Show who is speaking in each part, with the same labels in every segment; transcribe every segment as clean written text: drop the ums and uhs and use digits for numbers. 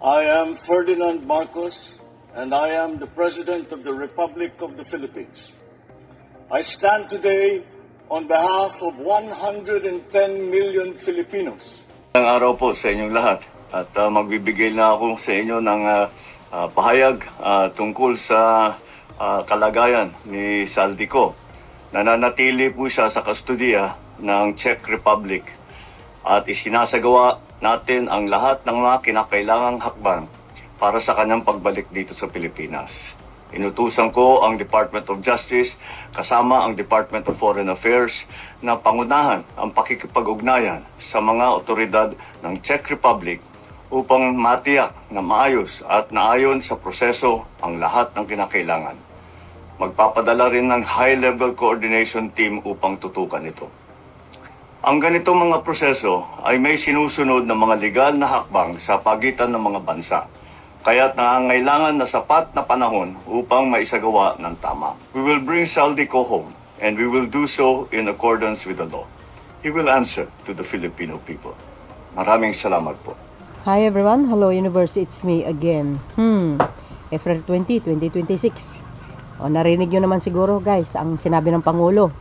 Speaker 1: I am Ferdinand Marcos, and I am the President of the Republic of the Philippines. I stand today on behalf of 110 million Filipinos. Ang araw po sa inyong lahat at magbibigay na ako sa inyo ng pahayag tungkol sa kalagayan ni Saldico. Nananatili po siya sa kustodiya ng Czech Republic at isinasagawa natin ang lahat ng mga kinakailangang hakbang para sa kanyang pagbalik dito sa Pilipinas. Inutusan ko ang Department of Justice kasama ang Department of Foreign Affairs na pangunahan ang pakikipag-ugnayan sa mga otoridad ng Czech Republic upang matiyak na maayos at naayon sa proseso ang lahat ng kinakailangan. Magpapadala rin ng high-level coordination team upang tutukan ito. Ang ganitong mga proseso ay may sinusunod na mga legal na hakbang sa pagitan ng mga bansa. Kaya't nangangailangan na sapat na panahon upang maisagawa ng tama. We will bring Saldico home and we will do so in accordance with the law. He will answer to the Filipino people. Maraming salamat po.
Speaker 2: Hi everyone, hello universe, it's me again. April 20, 2026. Narinig nyo naman siguro guys ang sinabi ng Pangulo.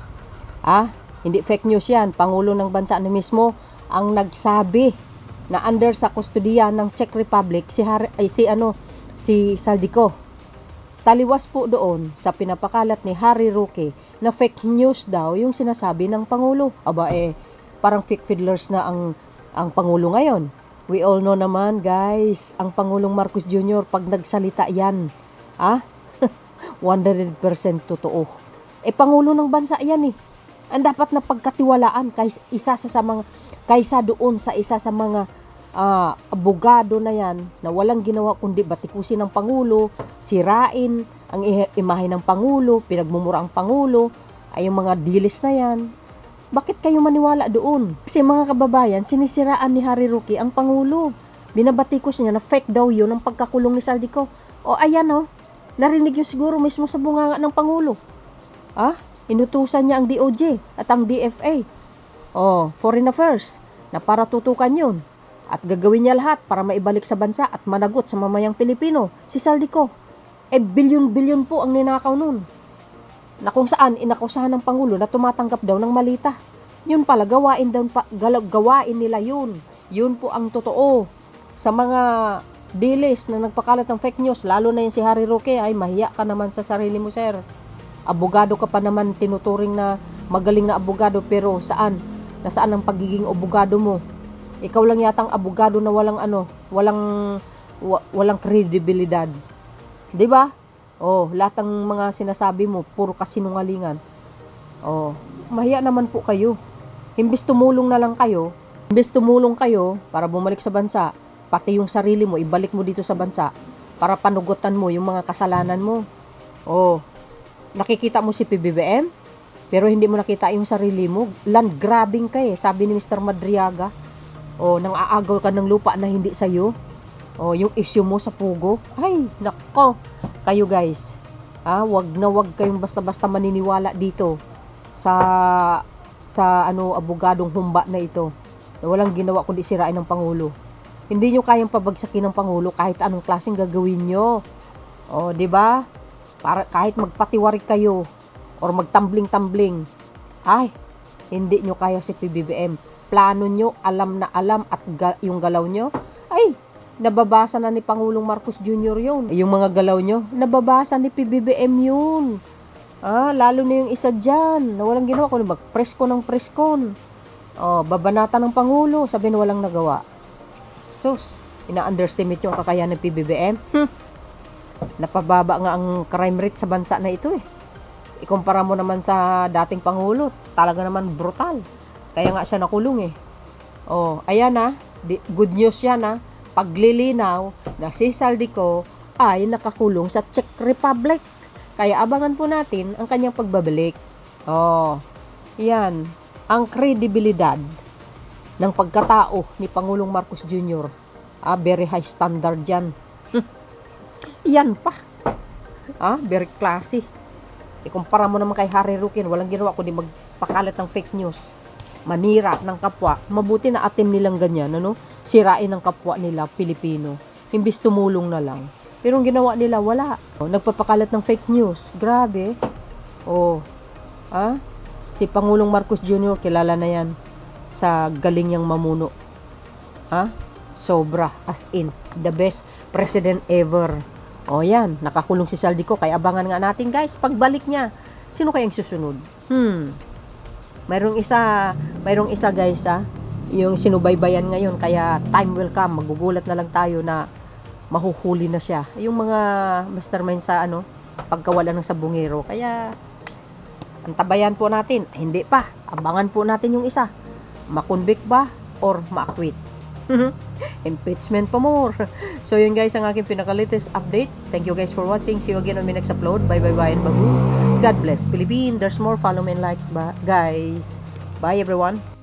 Speaker 2: Hindi fake news yan. Pangulo ng bansa na mismo ang nagsabi na under sa kustodiya ng Czech Republic si Saldico. Taliwas po doon sa pinapakalat ni Harry Roque na fake news daw yung sinasabi ng Pangulo. Parang fake fiddlers na ang Pangulo ngayon. We all know naman guys, ang Pangulong Marcos Jr. pag nagsalita yan, 100% totoo. Pangulo ng bansa yan ang dapat na pagkatiwalaan kaysa doon sa isa sa mga abogado na yan na walang ginawa kundi batikusin ng Pangulo, sirain ang imahe ng Pangulo, pinagmumura ang Pangulo, ay yung mga dilis na yan. Bakit kayo maniwala doon? Kasi mga kababayan, sinisiraan ni Harry Roque ang Pangulo. Binabatikos niya na fake daw yun ang pagkakulong ni Saldico. Ayan narinig yun siguro mismo sa bunganga ng Pangulo. Inutusan niya ang DOJ at ang DFA. Foreign Affairs na para tutukan yun. At gagawin niya lahat para maibalik sa bansa at managot sa mamayang Pilipino. Si Saldico, bilyon-bilyon po ang ninakaw nun. Na kung saan inakusahan ng Pangulo na tumatanggap daw ng malita. Yun pala, gawain nila yun. Yun po ang totoo. Sa mga dilis na nagpakalat ng fake news, lalo na yung si Harry Roque, ay mahiya ka naman sa sarili mo, sir. Abogado ka pa naman, tinuturing na magaling na abogado, pero nasaan ang pagiging abogado mo? Ikaw lang yatang abogado na walang kredibilidad. 'Di ba? Lahat ng mga sinasabi mo puro kasinungalingan. Mahiya naman po kayo. Imbes tumulong kayo para bumalik sa bansa, pati yung sarili mo ibalik mo dito sa bansa para panugutan mo yung mga kasalanan mo. Nakikita mo si PBBM, pero hindi mo nakita yung sarili mo. Land grabbing ka sabi ni Mr. Madriaga. Nang aagaw ka ng lupa na hindi sa'yo. Yung issue mo sa Pugo. Ay, nako. Kayo guys, wag kayong basta-basta maniniwala dito sa abogadong humba na ito. Na walang ginawa kundi sirain ng Pangulo. Hindi nyo kayang pabagsakin ng Pangulo kahit anong klaseng gagawin nyo. 'Di ba? Para kahit magpatiwarik kayo or magtambling-tambling, hindi nyo kaya si PBBM. Plano nyo, alam na alam, at yung galaw nyo, nababasa na ni Pangulong Marcos Jr. yun. Yung mga galaw nyo, nababasa ni PBBM yun. Lalo na yung isa dyan, na walang ginawa, kung mag-preskon ng preskon. Babanata ng Pangulo, sabi na walang nagawa. Sus, ina-underestimate yung kakayahan ng PBBM. Napababa nga ang crime rate sa bansa na ito Ikumpara mo naman sa dating Pangulo, talaga naman brutal. Kaya nga siya nakulong ayan good news yan paglilinaw na si Saldico ay nakakulong sa Czech Republic. Kaya abangan po natin ang kanyang pagbabalik. Yan, ang kredibilidad ng pagkatao ni Pangulong Marcos Jr. Very high standard yan. Yan pa. Very classy. Ikumpara mo naman kay Harry Roque, walang ginawa kundi magpakalat ng fake news. Manira ng kapwa. Mabuti na atim nilang ganyan, sirain ng kapwa nila, Pilipino. Imbis tumulong na lang. Pero ang ginawa nila, wala. Nagpapakalat ng fake news. Grabe. Si Pangulong Marcos Jr., kilala na yan sa galing niyang mamuno. Sobra. As in, the best president ever. Yan. Nakakulong si Saldico. Kaya abangan nga natin, guys. Pagbalik niya, sino kayang susunod? Mayroong isa guys, yung sinubaybayan ngayon. Kaya time will come. Magugulat na lang tayo na mahuhuli na siya. Yung mga mastermind sa pagkawala ng sabungero. Kaya antabayan po natin. Hindi pa. Abangan po natin yung isa. Makonvict ba or ma-acquit? Impeachment pa more. So yun guys ang aking pinaka-latest update. Thank you guys for watching. See you again on my next upload. Bye and bagus. God bless Philippines. There's more. Follow me and likes ba guys. Bye everyone.